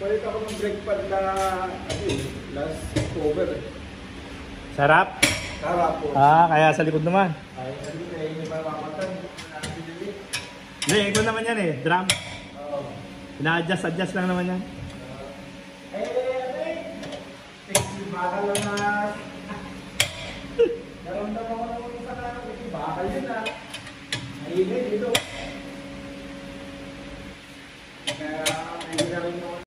Nagpalit ako ng brake pad na last October. Sarap? Sarap po. Kaya sa likod naman. Ay, sabi ko hindi mamamatan. Hindi, ito naman yan eh, drum. Oo. Ina-adjust lang naman yan. Bakal lang na. Naramdaman ko naman sa kanan. Bakal yun na. Nahigay dito. Kaya, hindi na rin naman.